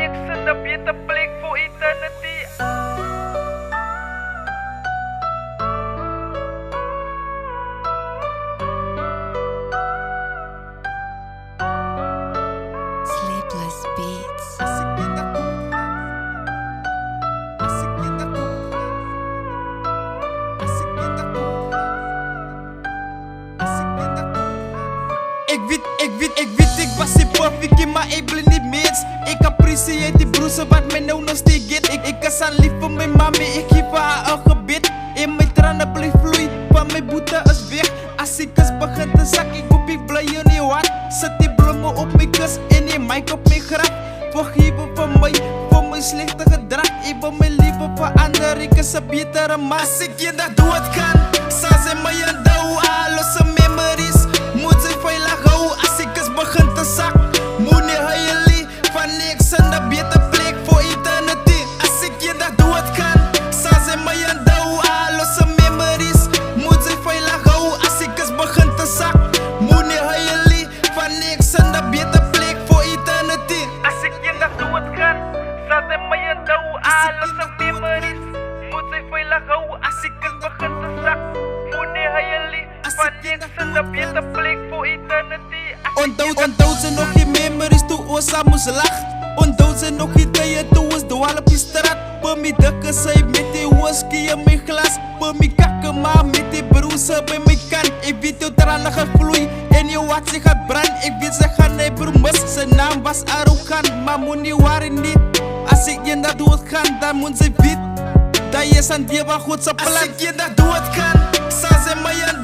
niks en een beter plek voor eternity. Sleepless Beats. Ik was die perfect, maar ik ben niet mens. Ik apprecieer die broers wat mij nou nog steeds get. Ik is aan lief voor mijn mami, ik geef haar een gebed. In mijn tranen blijft vloeien, van mijn boete is weg. Als ik kus begin te zak, ik hoop ik blij je niet wat. Zet die bloemen op mijn kus en die mic op mijn graf. Vergeven van mij, voor mijn slechte gedrag. Ik ben mijn liefde voor anderen, ik is een betere man. Als ik je dat dood kan, zal ze mij een douw losse memories. Moet ze veilig houden als ik eens begin te zak. Moet niet huilen van niks en een beter plek voor eternity. Als ik je dat dood kan, zal ze mij een douw losse memories. Moet ze veilig houden als ik eens begin te zak. Moet niet huilen van niks en een beter plek voor eternity. Als ik je dat dood kan, zal ze mij een douw losse memories. Moet ze veilig houden als ik eens begin te zak. Moet niet huilen van niks en een beter plek voor eternity. Onthoud ze nog geen memories toen ons samen moest lachen. Onthoud ze nog geen tijden toen ons dwalen op die straat. Bij mij dukken zij met die whisky in mijn glas. Bij mij kakken maar met die broezen bij mijn kant. Ik weet jouw tranen gaan vloeien en je wat ze gaat branden. Ik weet ze gaan niet broemen. Zijn naam was arrogant, maar moet niet waren niet. Als ik je dat dood gaan, dan moet ze weten dat je zijn die wat goed zijn plan. Als ik je dat dood kan, zal ze mij een